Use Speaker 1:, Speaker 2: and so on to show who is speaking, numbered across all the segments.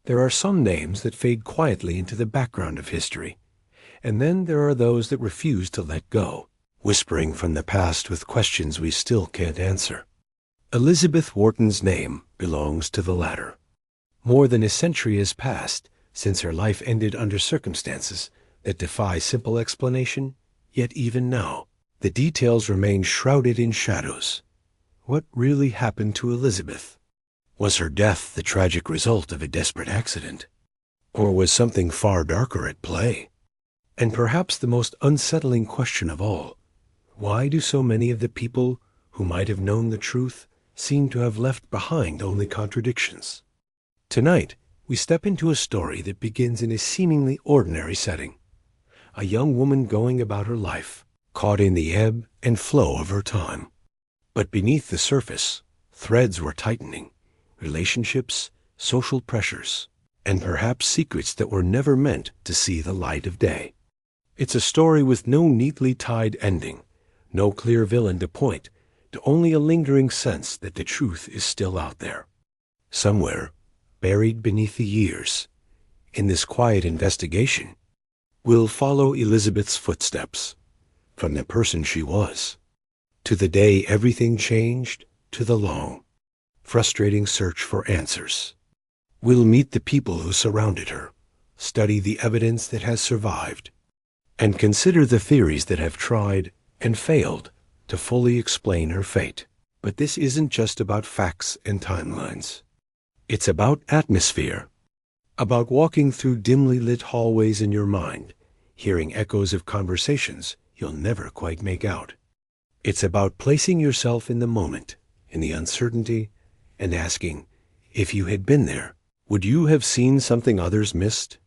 Speaker 1: There are some names that fade quietly into the background of history, and then there are those that refuse to let go, whispering from the past with questions we still can't answer. Elizabeth Wharton's name belongs to the latter. More than a century has passed since her life ended under circumstances that defy simple explanation, yet even now, the details remain shrouded in shadows. What really happened to Elizabeth? Was her death the tragic result of a desperate accident? Or was something far darker at play? And perhaps the most unsettling question of all, why do so many of the people who might have known the truth seem to have left behind only contradictions? Tonight, we step into a story that begins in a seemingly ordinary setting. A young woman going about her life, caught in the ebb and flow of her time. But beneath the surface, threads were tightening, relationships, social pressures, and perhaps secrets that were never meant to see the light of day. It's a story with no neatly tied ending, no clear villain to point to, only a lingering sense that the truth is still out there. Somewhere, buried beneath the years, in this quiet investigation, we'll follow Elizabeth's footsteps, from the person she was, to the day everything changed, to the long, frustrating search for answers. We'll meet the people who surrounded her, study the evidence that has survived, and consider the theories that have tried and failed to fully explain her fate. But this isn't just about facts and timelines. It's about atmosphere, about walking through dimly lit hallways in your mind, hearing echoes of conversations you'll never quite make out. It's about placing yourself in the moment, in the uncertainty, and asking, if you had been there, would you have seen something others missed?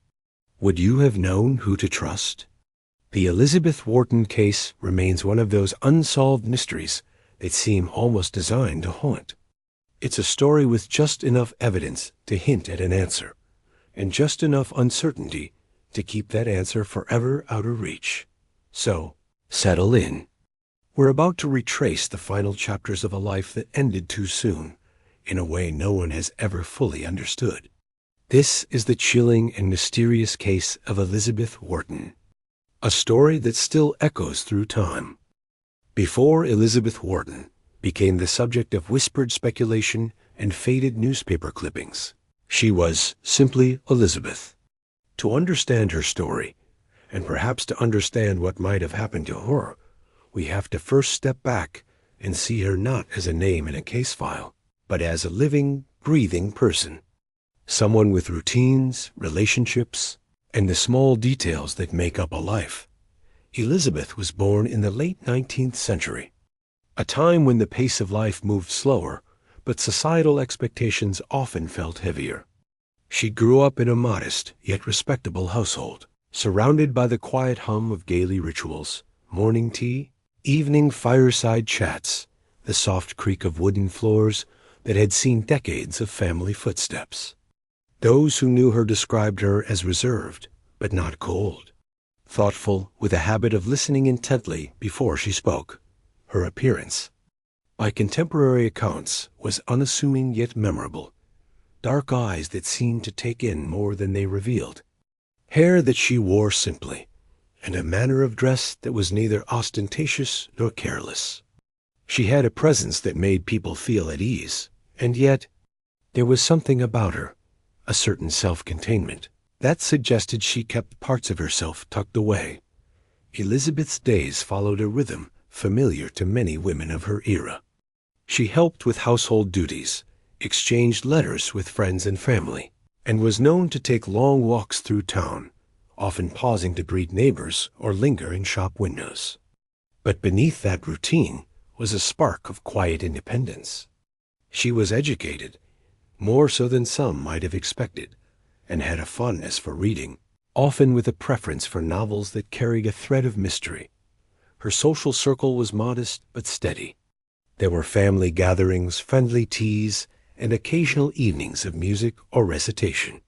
Speaker 1: Would you have known who to trust? The Elizabeth Wharton case remains one of those unsolved mysteries that seem almost designed to haunt. It's a story with just enough evidence to hint at an answer, and just enough uncertainty to keep that answer forever out of reach. So, settle in. We're about to retrace the final chapters of a life that ended too soon, in a way no one has ever fully understood. This is the chilling and mysterious case of Elizabeth Wharton, a story that still echoes through time. Before Elizabeth Wharton became the subject of whispered speculation and faded newspaper clippings, she was simply Elizabeth. To understand her story, and perhaps to understand what might have happened to her, we have to first step back and see her not as a name in a case file, but as a living, breathing person. Someone with routines, relationships, and the small details that make up a life. Elizabeth was born in the late 19th century, a time when the pace of life moved slower, but societal expectations often felt heavier. She grew up in a modest yet respectable household, surrounded by the quiet hum of daily rituals, morning tea, evening fireside chats, the soft creak of wooden floors that had seen decades of family footsteps. Those who knew her described her as reserved, but not cold, thoughtful, with a habit of listening intently before she spoke. Her appearance, by contemporary accounts, was unassuming yet memorable. Dark eyes that seemed to take in more than they revealed, hair that she wore simply, and a manner of dress that was neither ostentatious nor careless. She had a presence that made people feel at ease, and yet there was something about her, a certain self-containment, that suggested she kept parts of herself tucked away. Elizabeth's days followed a rhythm familiar to many women of her era. She helped with household duties, exchanged letters with friends and family, and was known to take long walks through town, often pausing to greet neighbors or linger in shop windows. But beneath that routine was a spark of quiet independence. She was educated, more so than some might have expected, and had a fondness for reading, often with a preference for novels that carried a thread of mystery. Her social circle was modest but steady. There were family gatherings, friendly teas, and occasional evenings of music or recitation.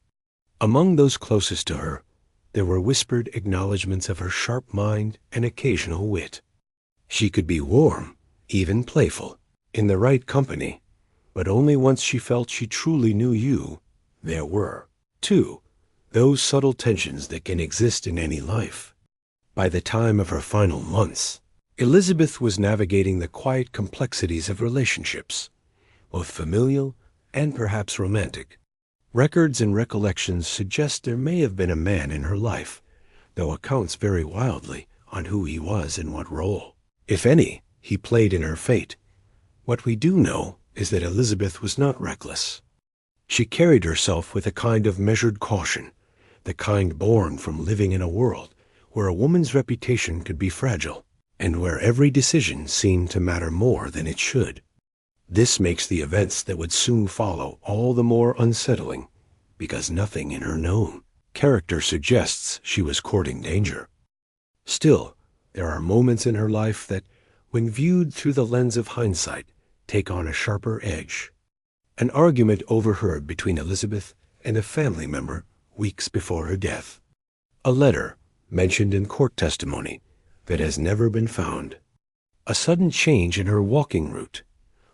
Speaker 1: Among those closest to her, there were whispered acknowledgments of her sharp mind and occasional wit. She could be warm, even playful, in the right company, but only once she felt she truly knew you, there were 2. Those subtle tensions that can exist in any life. By the time of her final months, Elizabeth was navigating the quiet complexities of relationships, both familial and perhaps romantic. Records and recollections suggest there may have been a man in her life, though accounts vary wildly on who he was and what role, if any, he played in her fate. What we do know is that Elizabeth was not reckless. She carried herself with a kind of measured caution, the kind born from living in a world where a woman's reputation could be fragile, and where every decision seemed to matter more than it should. This makes the events that would soon follow all the more unsettling, because nothing in her known character suggests she was courting danger. Still, there are moments in her life that, when viewed through the lens of hindsight, take on a sharper edge. An argument overheard between Elizabeth and a family member weeks before her death. A letter mentioned in court testimony that has never been found. A sudden change in her walking route,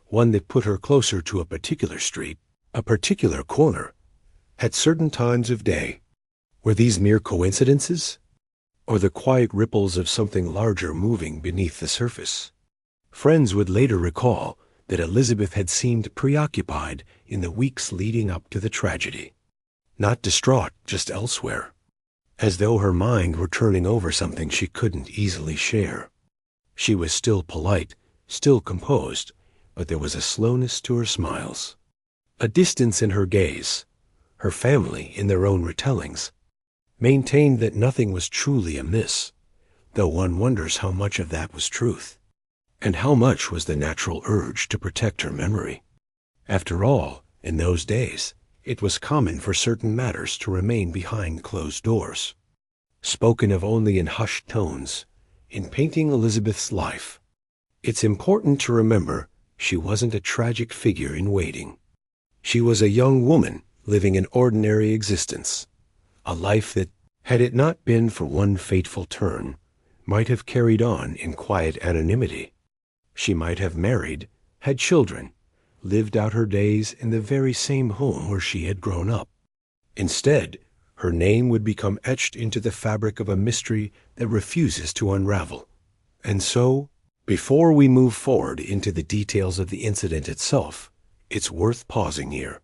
Speaker 1: one that put her closer to a particular street, a particular corner, at certain times of day. Were these mere coincidences, or the quiet ripples of something larger moving beneath the surface? Friends would later recall that Elizabeth had seemed preoccupied in the weeks leading up to the tragedy. Not distraught, just elsewhere, as though her mind were turning over something she couldn't easily share. She was still polite, still composed, but there was a slowness to her smiles, a distance in her gaze. Her family, in their own retellings, maintained that nothing was truly amiss, though one wonders how much of that was truth, and how much was the natural urge to protect her memory. After all, in those days, it was common for certain matters to remain behind closed doors, spoken of only in hushed tones. In painting Elizabeth's life, it's important to remember she wasn't a tragic figure in waiting. She was a young woman living an ordinary existence, a life that, had it not been for one fateful turn, might have carried on in quiet anonymity. She might have married, had children, lived out her days in the very same home where she had grown up. Instead, her name would become etched into the fabric of a mystery that refuses to unravel. And so, before we move forward into the details of the incident itself, it's worth pausing here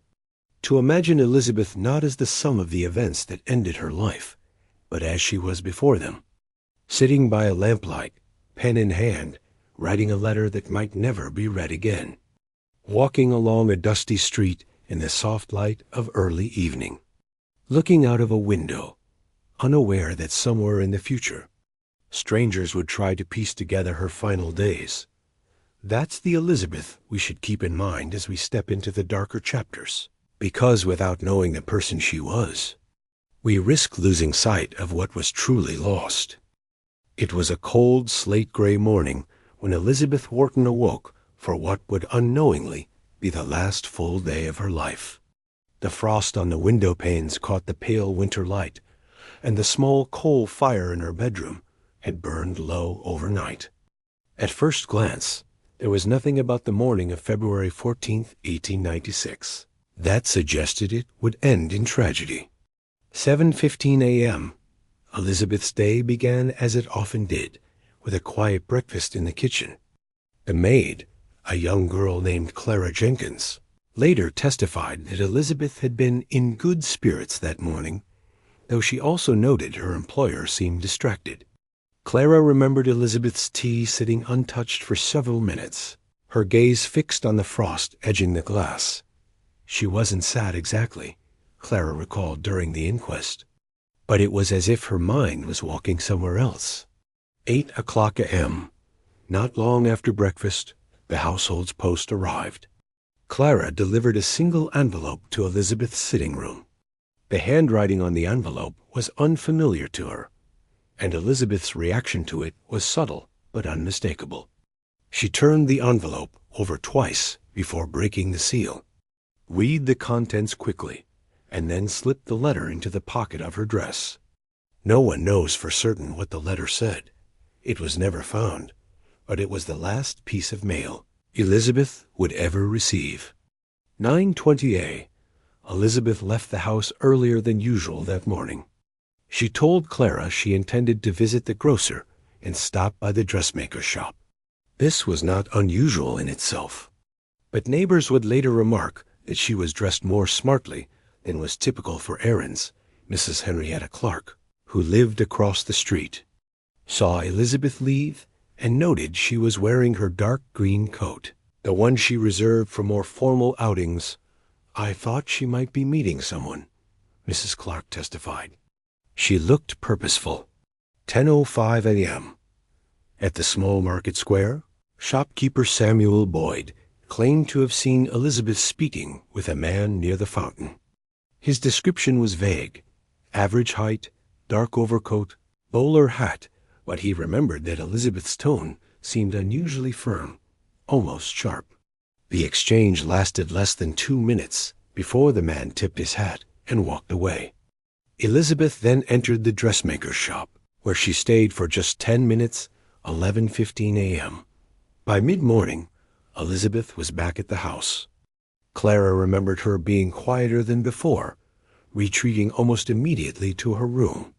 Speaker 1: to imagine Elizabeth not as the sum of the events that ended her life, but as she was before them, sitting by a lamplight, pen in hand, writing a letter that might never be read again, walking along a dusty street in the soft light of early evening, looking out of a window, unaware that somewhere in the future, strangers would try to piece together her final days. That's the Elizabeth we should keep in mind as we step into the darker chapters, because without knowing the person she was, we risk losing sight of what was truly lost. It was a cold, slate-gray morning when Elizabeth Wharton awoke for what would unknowingly be the last full day of her life. The frost on the window panes caught the pale winter light, and the small coal fire in her bedroom had burned low overnight. At first glance, there was nothing about the morning of February 14th, 1896, that suggested it would end in tragedy. 7:15 a.m. Elizabeth's day began as it often did, with a quiet breakfast in the kitchen. The maid, a young girl named Clara Jenkins, later testified that Elizabeth had been in good spirits that morning, though she also noted her employer seemed distracted. Clara remembered Elizabeth's tea sitting untouched for several minutes, her gaze fixed on the frost edging the glass. She wasn't sad exactly, Clara recalled during the inquest, but it was as if her mind was walking somewhere else. 8:00 a.m. Not long after breakfast, the household's post arrived. Clara delivered a single envelope to Elizabeth's sitting room. The handwriting on the envelope was unfamiliar to her, and Elizabeth's reaction to it was subtle but unmistakable. She turned the envelope over twice before breaking the seal. Read the contents quickly, and then slipped the letter into the pocket of her dress. No one knows for certain what the letter said. It was never found, but it was the last piece of mail Elizabeth would ever receive. 9:20 a. Elizabeth left the house earlier than usual that morning. She told Clara she intended to visit the grocer and stop by the dressmaker's shop. This was not unusual in itself, but neighbors would later remark that she was dressed more smartly than was typical for errands. Mrs. Henrietta Clark, who lived across the street, saw Elizabeth leave and noted she was wearing her dark green coat, the one she reserved for more formal outings. "I thought she might be meeting someone," Mrs. Clark testified. She looked purposeful. 10:05 a.m. At the small market square, shopkeeper Samuel Boyd claimed to have seen Elizabeth speaking with a man near the fountain. His description was vague: average height, dark overcoat, bowler hat, but he remembered that Elizabeth's tone seemed unusually firm, almost sharp. The exchange lasted less than 2 minutes before the man tipped his hat and walked away. Elizabeth then entered the dressmaker's shop, where she stayed for just 10 minutes, 11:15 a.m. By mid-morning, Elizabeth was back at the house. Clara remembered her being quieter than before, retreating almost immediately to her room.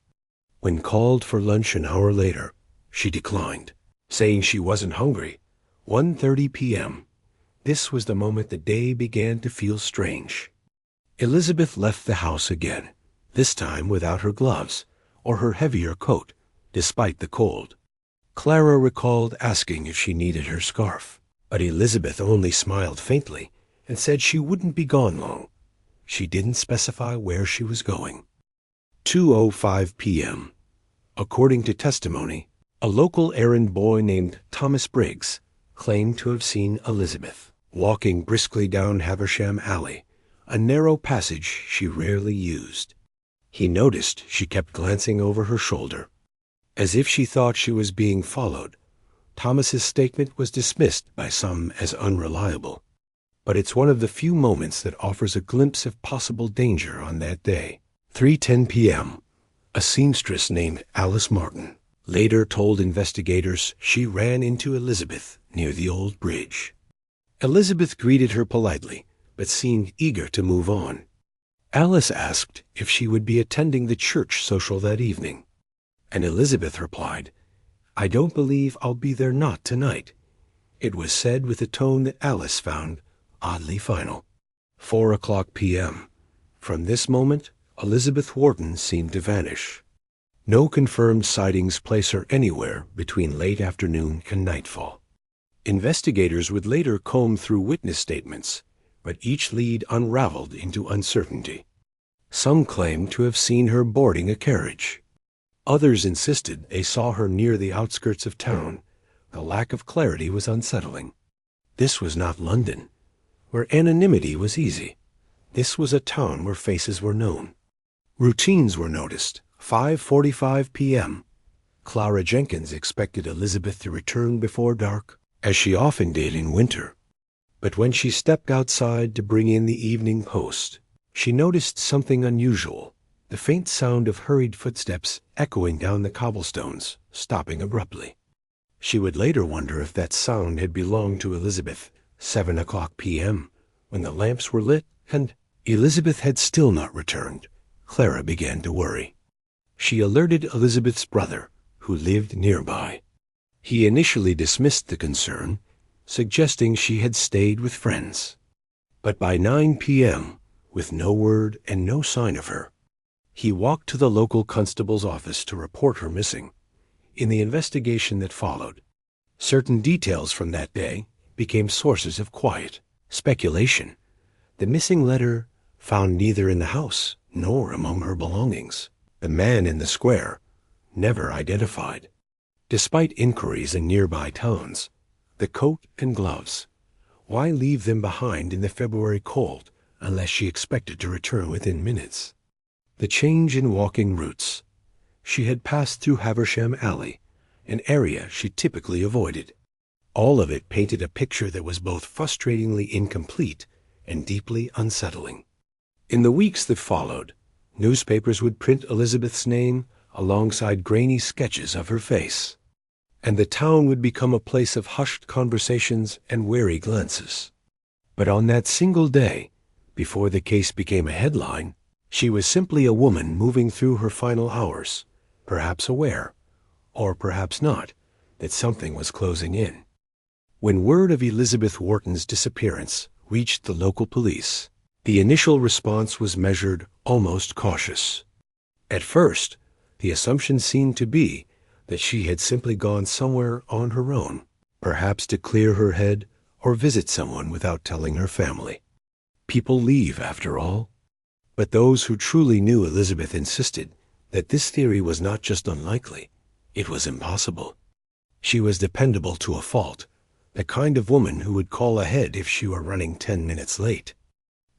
Speaker 1: When called for lunch an hour later, she declined, saying she wasn't hungry. 1:30 p.m. This was the moment the day began to feel strange. Elizabeth left the house again, this time without her gloves or her heavier coat, despite the cold. Clara recalled asking if she needed her scarf, but Elizabeth only smiled faintly and said she wouldn't be gone long. She didn't specify where she was going. 2:05 p.m. According to testimony, a local errand boy named Thomas Briggs claimed to have seen Elizabeth walking briskly down Haversham Alley, a narrow passage she rarely used. He noticed she kept glancing over her shoulder, as if she thought she was being followed. Thomas's statement was dismissed by some as unreliable, but it's one of the few moments that offers a glimpse of possible danger on that day. 3:10 p.m. A seamstress named Alice Martin later told investigators she ran into Elizabeth near the old bridge. Elizabeth greeted her politely, but seemed eager to move on. Alice asked if she would be attending the church social that evening, and Elizabeth replied, "I don't believe I'll be there, not tonight." It was said with a tone that Alice found oddly final. 4:00 p.m. From this moment, Elizabeth Wharton seemed to vanish. No confirmed sightings place her anywhere between late afternoon and nightfall. Investigators would later comb through witness statements, but each lead unraveled into uncertainty. Some claimed to have seen her boarding a carriage. Others insisted they saw her near the outskirts of town. The lack of clarity was unsettling. This was not London, where anonymity was easy. This was a town where faces were known. Routines were noticed. 5:45 p.m. Clara Jenkins expected Elizabeth to return before dark, as she often did in winter. But when she stepped outside to bring in the evening post, she noticed something unusual: the faint sound of hurried footsteps echoing down the cobblestones, stopping abruptly. She would later wonder if that sound had belonged to Elizabeth. 7:00 p.m., when the lamps were lit and Elizabeth had still not returned. Clara began to worry. She alerted Elizabeth's brother, who lived nearby. He initially dismissed the concern, suggesting she had stayed with friends. But by 9 p.m., with no word and no sign of her, he walked to the local constable's office to report her missing. In the investigation that followed, certain details from that day became sources of quiet speculation. The missing letter, found neither in the house nor among her belongings. The man in the square, never identified. Despite inquiries in nearby towns, the coat and gloves, why leave them behind in the February cold unless she expected to return within minutes? The change in walking routes. She had passed through Haversham Alley, an area she typically avoided. All of it painted a picture that was both frustratingly incomplete and deeply unsettling. In the weeks that followed, newspapers would print Elizabeth's name alongside grainy sketches of her face, and the town would become a place of hushed conversations and wary glances. But on that single day, Before the case became a headline, she was simply a woman moving through her final hours, perhaps aware, or perhaps not, that something was closing in. When word of Elizabeth Wharton's disappearance reached the local police, the initial response was measured, almost cautious. At first, the assumption seemed to be that she had simply gone somewhere on her own, perhaps to clear her head or visit someone without telling her family. People leave, after all. But those who truly knew Elizabeth insisted that this theory was not just unlikely, it was impossible. She was dependable to a fault, the kind of woman who would call ahead if she were running 10 minutes late.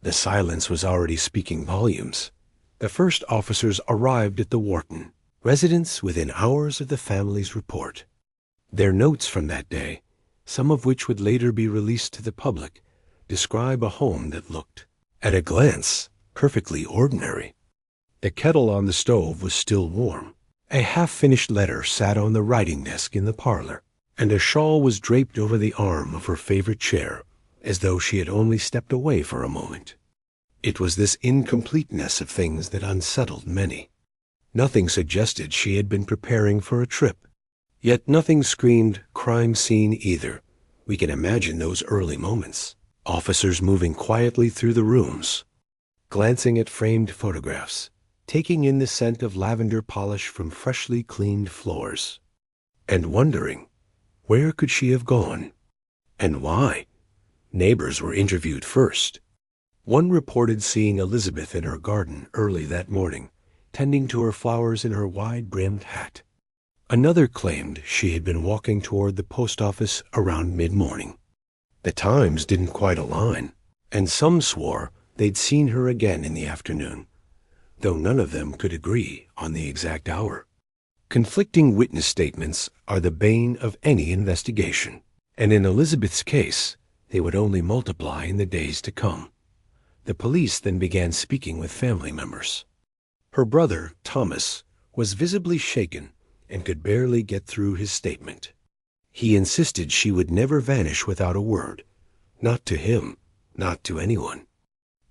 Speaker 1: The silence was already speaking volumes. The first officers arrived at the Wharton residence within hours of the family's report. Their notes from that day, some of which would later be released to the public, describe a home that looked, at a glance, perfectly ordinary. The kettle on the stove was still warm. A half-finished letter sat on the writing desk in the parlor, and a shawl was draped over the arm of her favorite chair, as though she had only stepped away for a moment. It was this incompleteness of things that unsettled many. Nothing suggested she had been preparing for a trip, yet nothing screamed crime scene either. We can imagine those early moments. Officers moving quietly through the rooms, glancing at framed photographs, taking in the scent of lavender polish from freshly cleaned floors, and wondering, where could she have gone? And why? Neighbors were interviewed first. One reported seeing Elizabeth in her garden early that morning, tending to her flowers in her wide-brimmed hat. Another claimed she had been walking toward the post office around mid-morning. The times didn't quite align, and some swore they'd seen her again in the afternoon, though none of them could agree on the exact hour. Conflicting witness statements are the bane of any investigation, and in Elizabeth's case, they would only multiply in the days to come. The police then began speaking with family members. Her brother, Thomas, was visibly shaken and could barely get through his statement. He insisted she would never vanish without a word, not to him, not to anyone.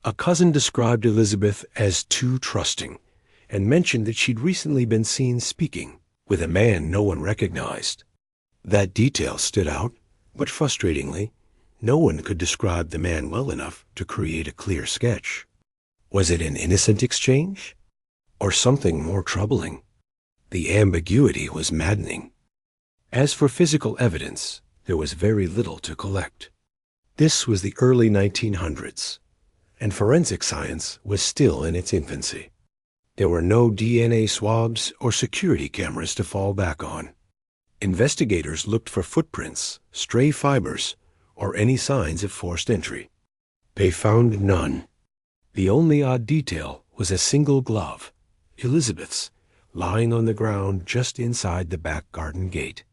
Speaker 1: A cousin described Elizabeth as too trusting, and mentioned that she'd recently been seen speaking with a man no one recognized. That detail stood out, but frustratingly, no one could describe the man well enough to create a clear sketch. Was it an innocent exchange? Or something more troubling? The ambiguity was maddening. As for physical evidence, there was very little to collect. This was the early 1900s, and forensic science was still in its infancy. There were no DNA swabs or security cameras to fall back on. Investigators looked for footprints, stray fibers, or any signs of forced entry. They found none. The only odd detail was a single glove, Elizabeth's, lying on the ground just inside the back garden gate.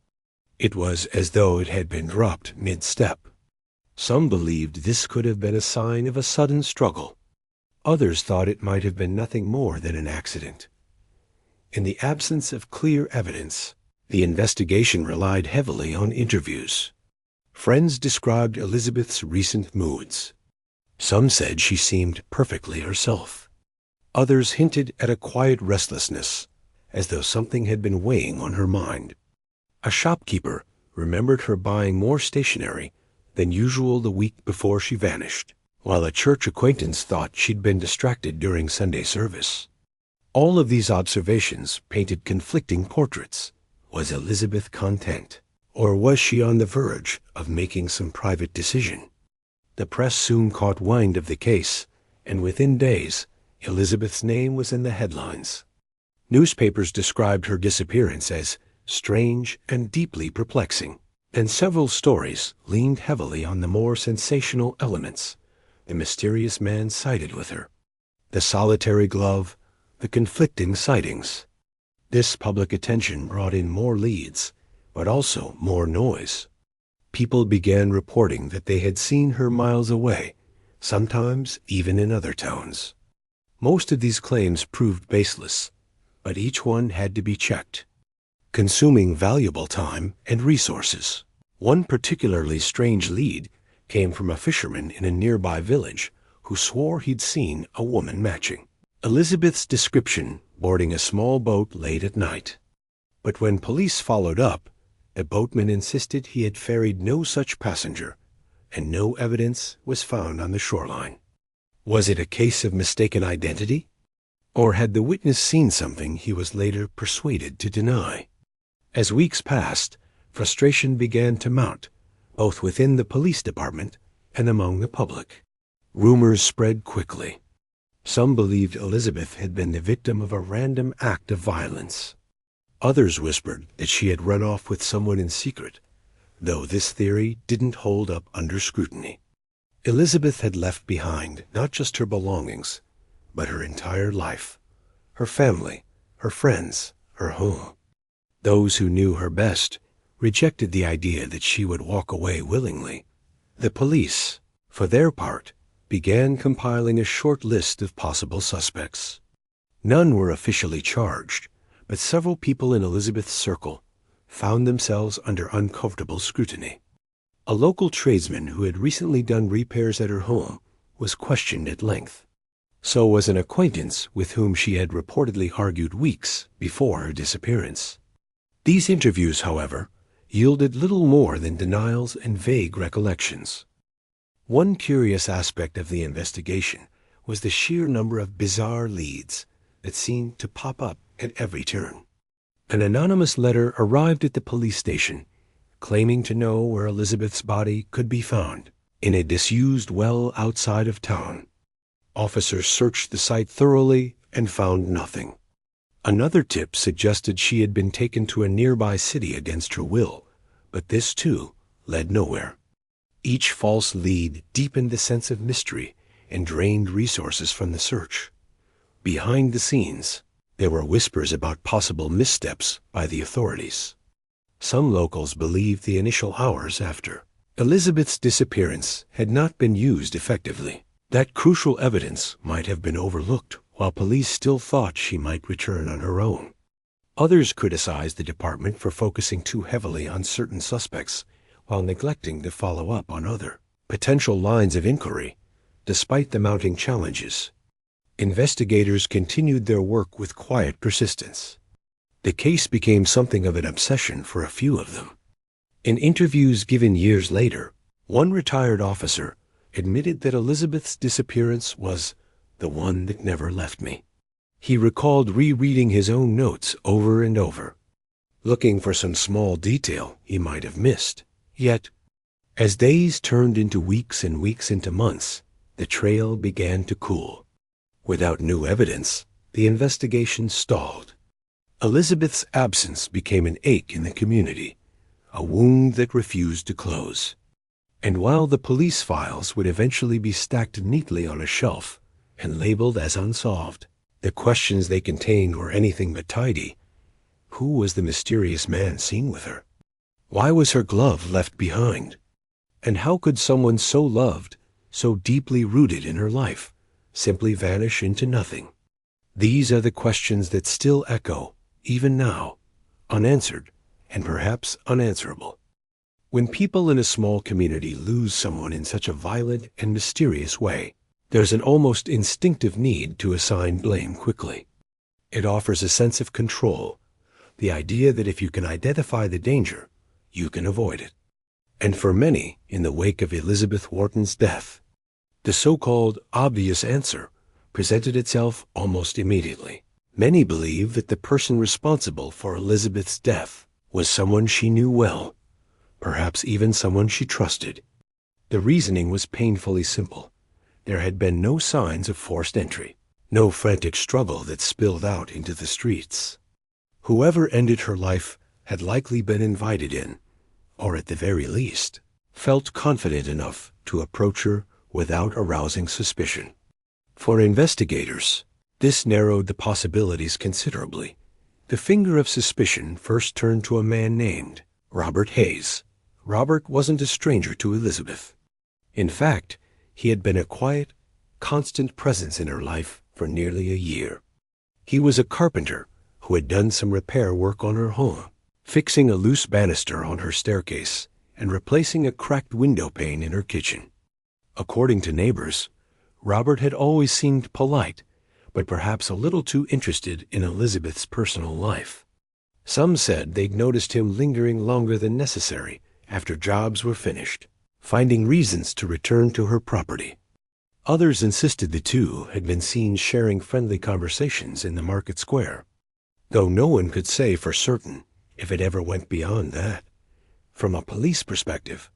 Speaker 1: It was as though it had been dropped mid-step. Some believed this could have been a sign of a sudden struggle. Others thought it might have been nothing more than an accident. In the absence of clear evidence, the investigation relied heavily on interviews. Friends described Elizabeth's recent moods. Some said she seemed perfectly herself. Others hinted at a quiet restlessness, as though something had been weighing on her mind. A shopkeeper remembered her buying more stationery than usual the week before she vanished, while a church acquaintance thought she'd been distracted during Sunday service. All of these observations painted conflicting portraits. Was Elizabeth content, or was she on the verge of making some private decision? The press soon caught wind of the case, and within days, Elizabeth's name was in the headlines. Newspapers described her disappearance as strange and deeply perplexing, and several stories leaned heavily on the more sensational elements: the mysterious man sighted with her, the solitary glove, the conflicting sightings. This public attention brought in more leads, but also more noise. People began reporting that they had seen her miles away, sometimes even in other towns. Most of these claims proved baseless, but each one had to be checked, consuming valuable time and resources. One particularly strange lead came from a fisherman in a nearby village who swore he'd seen a woman matching Elizabeth's description boarding a small boat late at night. But when police followed up, a boatman insisted he had ferried no such passenger, and no evidence was found on the shoreline. Was it a case of mistaken identity? Or had the witness seen something he was later persuaded to deny? As weeks passed, frustration began to mount, both within the police department and among the public. Rumors spread quickly. Some believed Elizabeth had been the victim of a random act of violence. Others whispered that she had run off with someone in secret, though this theory didn't hold up under scrutiny. Elizabeth had left behind not just her belongings, but her entire life, her family, her friends, her home. Those who knew her best rejected the idea that she would walk away willingly. The police, for their part, began compiling a short list of possible suspects. None were officially charged, but several people in Elizabeth's circle found themselves under uncomfortable scrutiny. A local tradesman who had recently done repairs at her home was questioned at length. So was an acquaintance with whom she had reportedly argued weeks before her disappearance. These interviews, however, yielded little more than denials and vague recollections. One curious aspect of the investigation was the sheer number of bizarre leads that seemed to pop up at every turn. An anonymous letter arrived at the police station claiming to know where Elizabeth's body could be found, in a disused well outside of town. Officers searched the site thoroughly and found nothing. Another tip suggested she had been taken to a nearby city against her will, but this too led nowhere. Each false lead deepened the sense of mystery and drained resources from the search. Behind the scenes, there were whispers about possible missteps by the authorities. Some locals believed the initial hours after Elizabeth's disappearance had not been used effectively. That crucial evidence might have been overlooked while police still thought she might return on her own. Others criticized the department for focusing too heavily on certain suspects while neglecting to follow up on other potential lines of inquiry, despite the mounting challenges. Investigators continued their work with quiet persistence. The case became something of an obsession for a few of them. In interviews given years later, one retired officer admitted that Elizabeth's disappearance was the one that never left me. He recalled rereading his own notes over and over, looking for some small detail he might have missed. Yet, as days turned into weeks and weeks into months, the trail began to cool. Without new evidence, the investigation stalled. Elizabeth's absence became an ache in the community, a wound that refused to close. And while the police files would eventually be stacked neatly on a shelf and labeled as unsolved, the questions they contained were anything but tidy. Who was the mysterious man seen with her? Why was her glove left behind? And how could someone so loved, so deeply rooted in her life, simply vanish into nothing? These are the questions that still echo, even now, unanswered and perhaps unanswerable. When people in a small community lose someone in such a violent and mysterious way, there's an almost instinctive need to assign blame quickly. It offers a sense of control, the idea that if you can identify the danger, you can avoid it. And for many, in the wake of Elizabeth Wharton's death, the so-called obvious answer presented itself almost immediately. Many believe that the person responsible for Elizabeth's death was someone she knew well, perhaps even someone she trusted. The reasoning was painfully simple. There had been no signs of forced entry, no frantic struggle that spilled out into the streets. Whoever ended her life had likely been invited in, or at the very least, felt confident enough to approach her without arousing suspicion. For investigators, this narrowed the possibilities considerably. The finger of suspicion first turned to a man named Robert Hayes. Robert wasn't a stranger to Elizabeth. In fact, he had been a quiet, constant presence in her life for nearly a year. He was a carpenter who had done some repair work on her home, fixing a loose banister on her staircase and replacing a cracked window pane in her kitchen. According to neighbors, Robert had always seemed polite, but perhaps a little too interested in Elizabeth's personal life. Some said they'd noticed him lingering longer than necessary after jobs were finished, finding reasons to return to her property. Others insisted the two had been seen sharing friendly conversations in the market square, though no one could say for certain if it ever went beyond that. From a police perspective,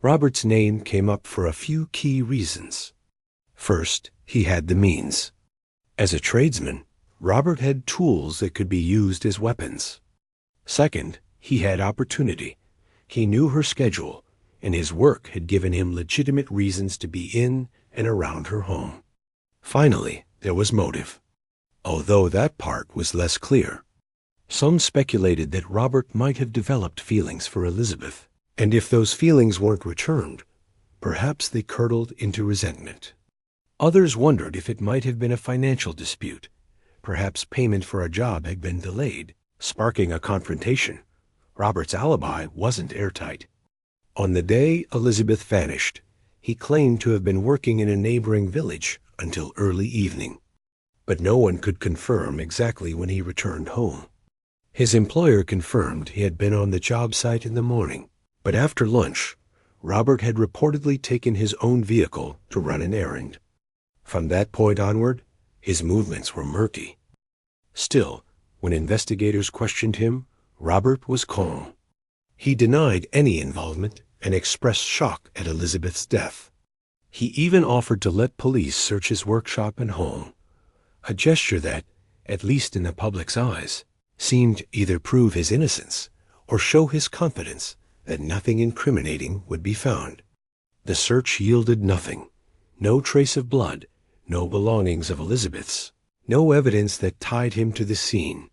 Speaker 1: Robert's name came up for a few key reasons. First, he had the means. As a tradesman, Robert had tools that could be used as weapons. Second, he had opportunity. He knew her schedule, and his work had given him legitimate reasons to be in and around her home. Finally, there was motive, although that part was less clear. Some speculated that Robert might have developed feelings for Elizabeth, and if those feelings weren't returned, perhaps they curdled into resentment. Others wondered if it might have been a financial dispute. Perhaps payment for a job had been delayed, sparking a confrontation. Robert's alibi wasn't airtight. On the day Elizabeth vanished, he claimed to have been working in a neighboring village until early evening, but no one could confirm exactly when he returned home. His employer confirmed he had been on the job site in the morning, but after lunch, Robert had reportedly taken his own vehicle to run an errand. From that point onward, his movements were murky. Still, when investigators questioned him, Robert was calm. He denied any involvement and expressed shock at Elizabeth's death. He even offered to let police search his workshop and home, a gesture that, at least in the public's eyes, seemed either prove his innocence or show his confidence that nothing incriminating would be found. The search yielded nothing. No trace of blood, no belongings of Elizabeth's, no evidence that tied him to the scene.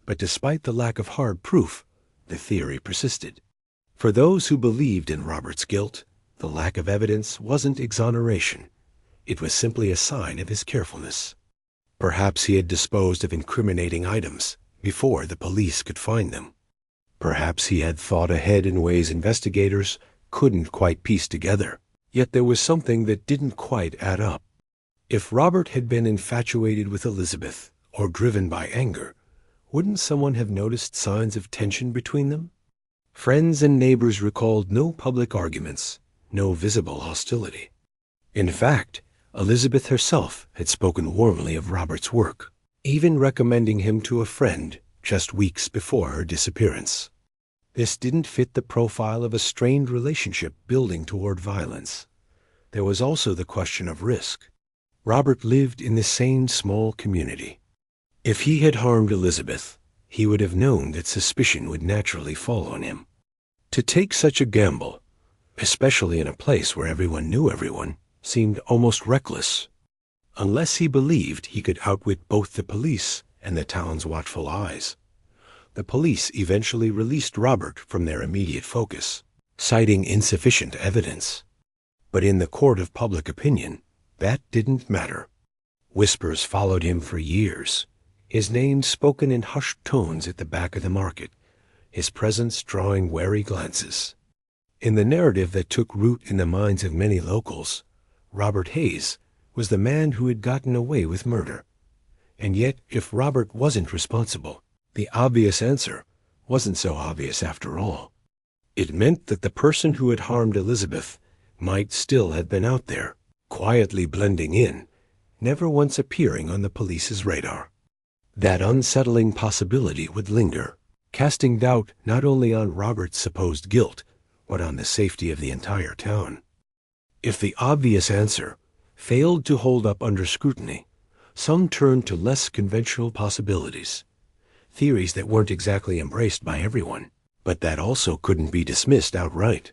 Speaker 1: But despite the lack of hard proof, the theory persisted. For those who believed in Robert's guilt, the lack of evidence wasn't exoneration. It was simply a sign of his carefulness. Perhaps he had disposed of incriminating items before the police could find them. Perhaps he had thought ahead in ways investigators couldn't quite piece together. Yet there was something that didn't quite add up. If Robert had been infatuated with Elizabeth or driven by anger, wouldn't someone have noticed signs of tension between them? Friends and neighbors recalled no public arguments, no visible hostility. In fact, Elizabeth herself had spoken warmly of Robert's work, even recommending him to a friend just weeks before her disappearance. This didn't fit the profile of a strained relationship building toward violence. There was also the question of risk. Robert lived in the same small community. If he had harmed Elizabeth, he would have known that suspicion would naturally fall on him. To take such a gamble, especially in a place where everyone knew everyone, seemed almost reckless. Unless he believed he could outwit both the police and the town's watchful eyes. The police eventually released Robert from their immediate focus, citing insufficient evidence. But in the court of public opinion, that didn't matter. Whispers followed him for years, his name spoken in hushed tones at the back of the market, his presence drawing wary glances. In the narrative that took root in the minds of many locals, Robert Hayes was the man who had gotten away with murder. And yet, if Robert wasn't responsible, the obvious answer wasn't so obvious after all. It meant that the person who had harmed Elizabeth might still have been out there, quietly blending in, never once appearing on the police's radar. That unsettling possibility would linger, casting doubt not only on Robert's supposed guilt, but on the safety of the entire town. If the obvious answer failed to hold up under scrutiny, some turned to less conventional possibilities, theories that weren't exactly embraced by everyone, but that also couldn't be dismissed outright.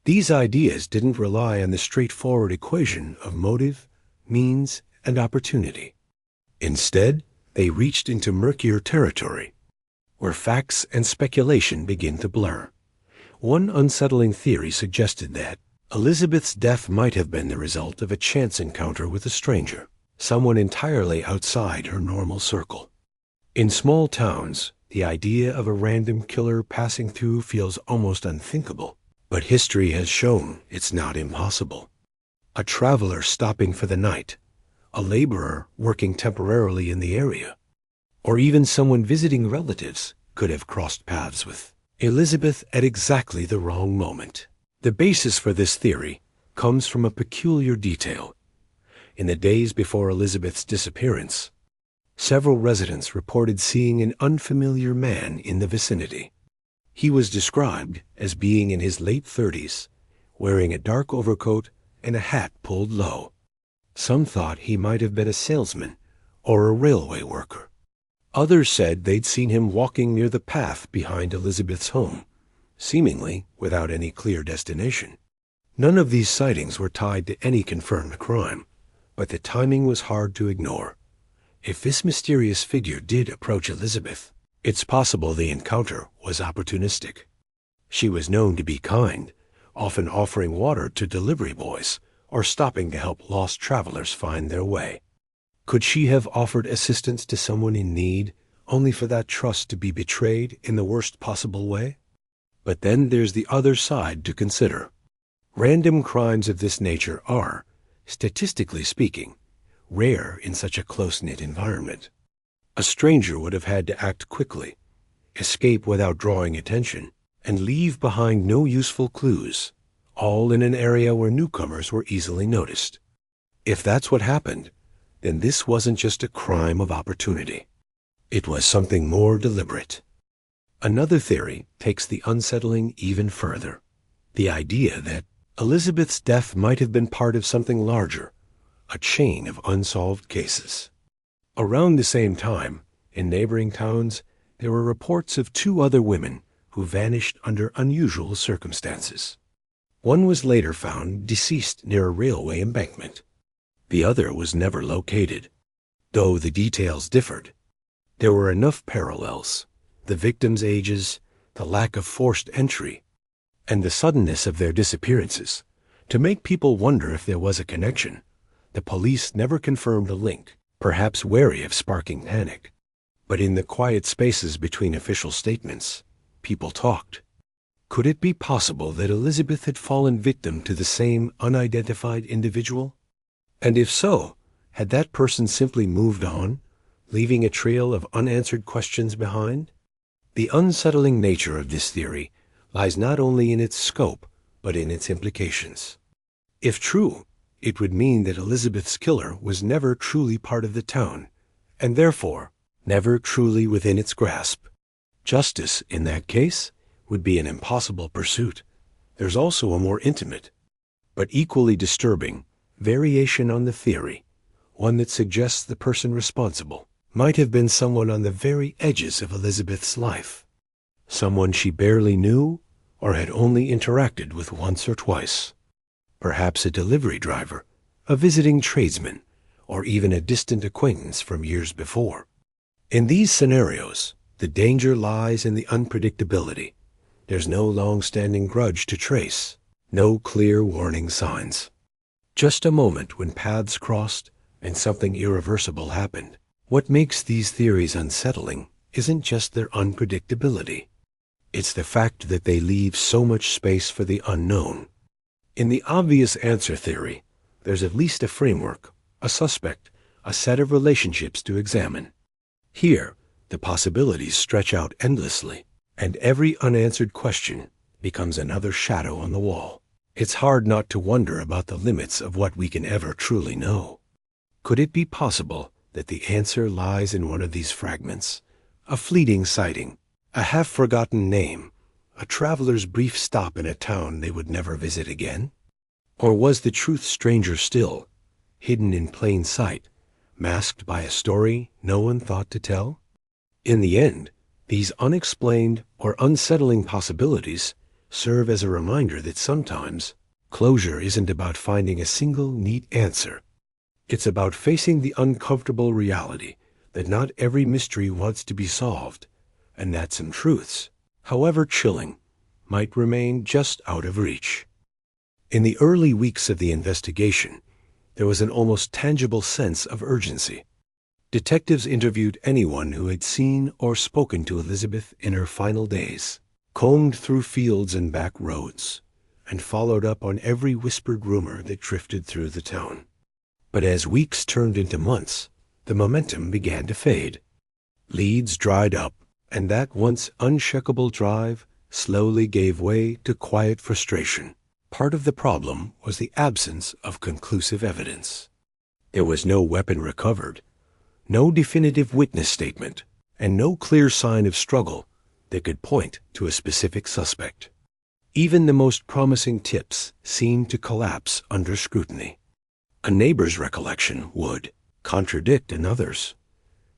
Speaker 1: These ideas didn't rely on the straightforward equation of motive, means, and opportunity. Instead, they reached into murkier territory, where facts and speculation begin to blur. One unsettling theory suggested that Elizabeth's death might have been the result of a chance encounter with a stranger, someone entirely outside her normal circle. In small towns, the idea of a random killer passing through feels almost unthinkable. But history has shown it's not impossible. a traveler stopping for the night, a laborer working temporarily in the area, or even someone visiting relatives could have crossed paths with Elizabeth at exactly the wrong moment. The basis for this theory comes from a peculiar detail. In the days before Elizabeth's disappearance, several residents reported seeing an unfamiliar man in the vicinity. He was described as being in his late 30s, wearing a dark overcoat and a hat pulled low. Some thought he might have been a salesman or a railway worker. Others said they'd seen him walking near the path behind Elizabeth's home, seemingly without any clear destination. None of these sightings were tied to any confirmed crime, but the timing was hard to ignore. If this mysterious figure did approach Elizabeth, it's possible the encounter was opportunistic. She was known to be kind, often offering water to delivery boys or stopping to help lost travelers find their way. Could she have offered assistance to someone in need, only for that trust to be betrayed in the worst possible way? But then there's the other side to consider. Random crimes of this nature are, statistically speaking, rare in such a close-knit environment. A stranger would have had to act quickly, escape without drawing attention, and leave behind no useful clues, all in an area where newcomers were easily noticed. If that's what happened, then this wasn't just a crime of opportunity. It was something more deliberate. Another theory takes the unsettling even further. The idea that Elizabeth's death might have been part of something larger, a chain of unsolved cases. Around the same time, in neighboring towns, there were reports of two other women who vanished under unusual circumstances. One was later found deceased near a railway embankment. The other was never located. Though the details differed, there were enough parallels: the victims' ages, the lack of forced entry, and the suddenness of their disappearances, to make people wonder if there was a connection. The police never confirmed a link, perhaps wary of sparking panic. But in the quiet spaces between official statements, people talked. Could it be possible that Elizabeth had fallen victim to the same unidentified individual? And if so, had that person simply moved on, leaving a trail of unanswered questions behind? The unsettling nature of this theory lies not only in its scope, but in its implications. If true, it would mean that Elizabeth's killer was never truly part of the town, and therefore never truly within its grasp. Justice, in that case, would be an impossible pursuit. There's also a more intimate, but equally disturbing, variation on the theory, one that suggests the person responsible might have been someone on the very edges of Elizabeth's life, someone she barely knew or had only interacted with once or twice. Perhaps a delivery driver, a visiting tradesman, or even a distant acquaintance from years before. In these scenarios, the danger lies in the unpredictability. There's no long-standing grudge to trace, no clear warning signs. Just a moment when paths crossed and something irreversible happened. What makes these theories unsettling isn't just their unpredictability. It's the fact that they leave so much space for the unknown. In the obvious answer theory, there's at least a framework, a suspect, a set of relationships to examine. Here, the possibilities stretch out endlessly, and every unanswered question becomes another shadow on the wall. It's hard not to wonder about the limits of what we can ever truly know. Could it be possible that the answer lies in one of these fragments? A fleeting sighting, a half-forgotten name, a traveler's brief stop in a town they would never visit again? Or was the truth stranger still, hidden in plain sight, masked by a story no one thought to tell? In the end, these unexplained or unsettling possibilities serve as a reminder that sometimes closure isn't about finding a single neat answer. It's about facing the uncomfortable reality that not every mystery wants to be solved, and that some truths, however chilling, might remain just out of reach. In the early weeks of the investigation, there was an almost tangible sense of urgency. Detectives interviewed anyone who had seen or spoken to Elizabeth in her final days, combed through fields and back roads, and followed up on every whispered rumor that drifted through the town. But as weeks turned into months, the momentum began to fade. Leads dried up, and that once unshakable drive slowly gave way to quiet frustration. Part of the problem was the absence of conclusive evidence. There was no weapon recovered, no definitive witness statement, and no clear sign of struggle that could point to a specific suspect. Even the most promising tips seemed to collapse under scrutiny. A neighbor's recollection would contradict another's.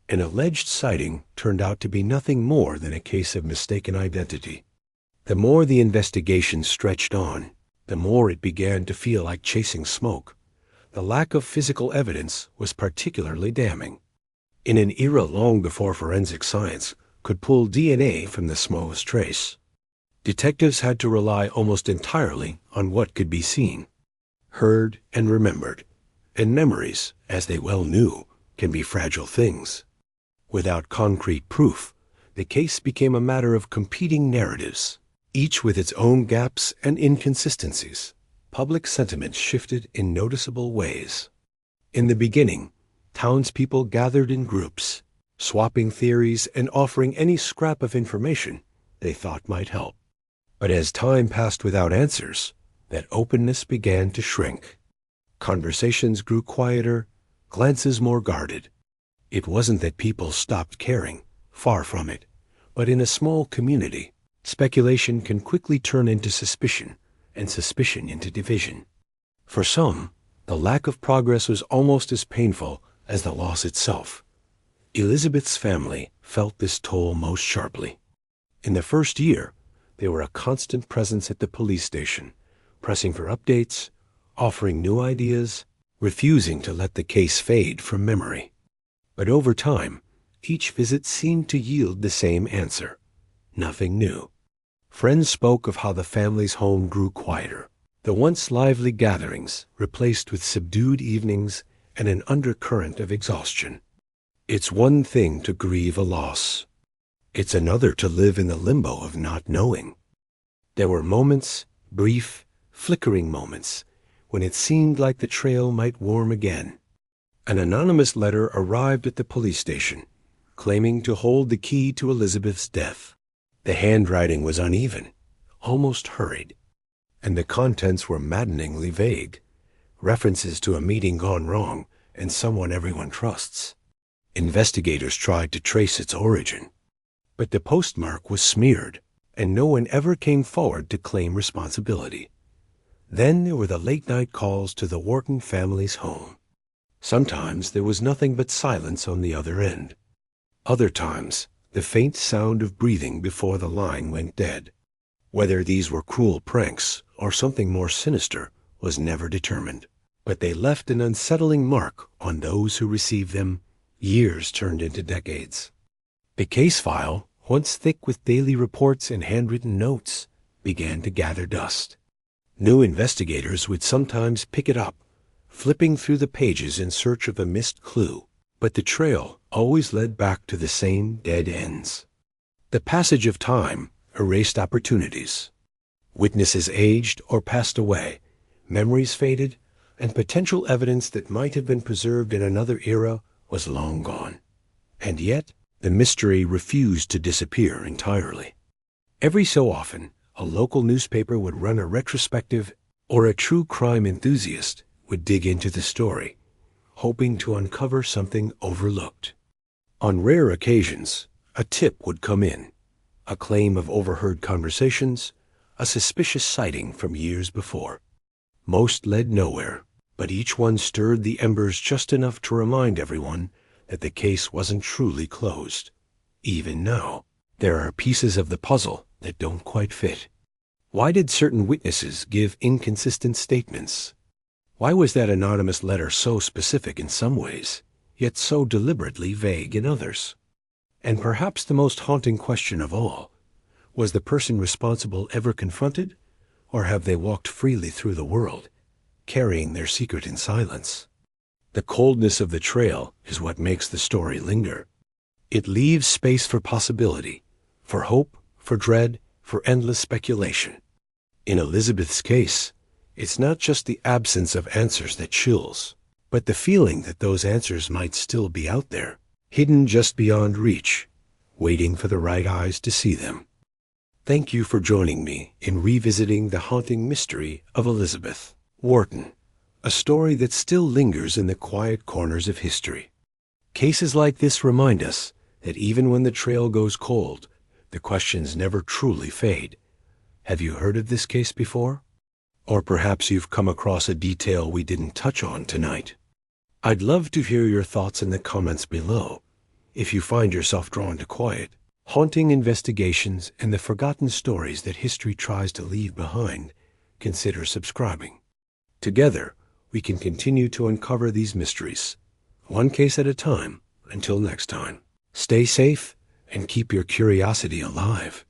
Speaker 1: An alleged sighting turned out to be nothing more than a case of mistaken identity. The more the investigation stretched on, the more it began to feel like chasing smoke. The lack of physical evidence was particularly damning. In an era long before forensic science could pull DNA from the smallest trace, detectives had to rely almost entirely on what could be seen, heard, and remembered. And memories, as they well knew, can be fragile things. Without concrete proof, the case became a matter of competing narratives, each with its own gaps and inconsistencies. Public sentiment shifted in noticeable ways. In the beginning, townspeople gathered in groups, swapping theories and offering any scrap of information they thought might help. But as time passed without answers, that openness began to shrink. Conversations grew quieter, glances more guarded. It wasn't that people stopped caring, far from it, but in a small community, speculation can quickly turn into suspicion, and suspicion into division. For some, the lack of progress was almost as painful as the loss itself. Elizabeth's family felt this toll most sharply. In the first year, they were a constant presence at the police station, pressing for updates, offering new ideas, refusing to let the case fade from memory. But over time, each visit seemed to yield the same answer: nothing new. Friends spoke of how the family's home grew quieter, the once lively gatherings replaced with subdued evenings and an undercurrent of exhaustion. It's one thing to grieve a loss. It's another to live in the limbo of not knowing. There were moments, brief, flickering moments, when it seemed like the trail might warm again. An anonymous letter arrived at the police station, claiming to hold the key to Elizabeth's death. The handwriting was uneven, almost hurried, and the contents were maddeningly vague, references to a meeting gone wrong and someone everyone trusts. Investigators tried to trace its origin, but the postmark was smeared, and no one ever came forward to claim responsibility. Then there were the late-night calls to the Wharton family's home. Sometimes there was nothing but silence on the other end. Other times, the faint sound of breathing before the line went dead. Whether these were cruel pranks or something more sinister was never determined, but they left an unsettling mark on those who received them. Years turned into decades. The case file, once thick with daily reports and handwritten notes, began to gather dust. New investigators would sometimes pick it up, flipping through the pages in search of a missed clue, but the trail always led back to the same dead ends. The passage of time erased opportunities. Witnesses aged or passed away, memories faded, and potential evidence that might have been preserved in another era was long gone. And yet, the mystery refused to disappear entirely. Every so often, a local newspaper would run a retrospective, or a true crime enthusiast would dig into the story, hoping to uncover something overlooked. On rare occasions, a tip would come in, a claim of overheard conversations, a suspicious sighting from years before. Most led nowhere, but each one stirred the embers just enough to remind everyone that the case wasn't truly closed. Even now, there are pieces of the puzzle that don't quite fit. Why did certain witnesses give inconsistent statements? Why was that anonymous letter so specific in some ways, yet so deliberately vague in others? And perhaps the most haunting question of all, was the person responsible ever confronted, or have they walked freely through the world, carrying their secret in silence? The coldness of the trail is what makes the story linger. It leaves space for possibility, for hope, for dread, for endless speculation. In Elizabeth's case, it's not just the absence of answers that chills, but the feeling that those answers might still be out there, hidden just beyond reach, waiting for the right eyes to see them. Thank you for joining me in revisiting the haunting mystery of Elizabeth Wharton, a story that still lingers in the quiet corners of history. Cases like this remind us that even when the trail goes cold, the questions never truly fade. Have you heard of this case before? Or perhaps you've come across a detail we didn't touch on tonight. I'd love to hear your thoughts in the comments below. If you find yourself drawn to quiet, haunting investigations and the forgotten stories that history tries to leave behind, consider subscribing. Together, we can continue to uncover these mysteries, one case at a time. Until next time, stay safe and keep your curiosity alive.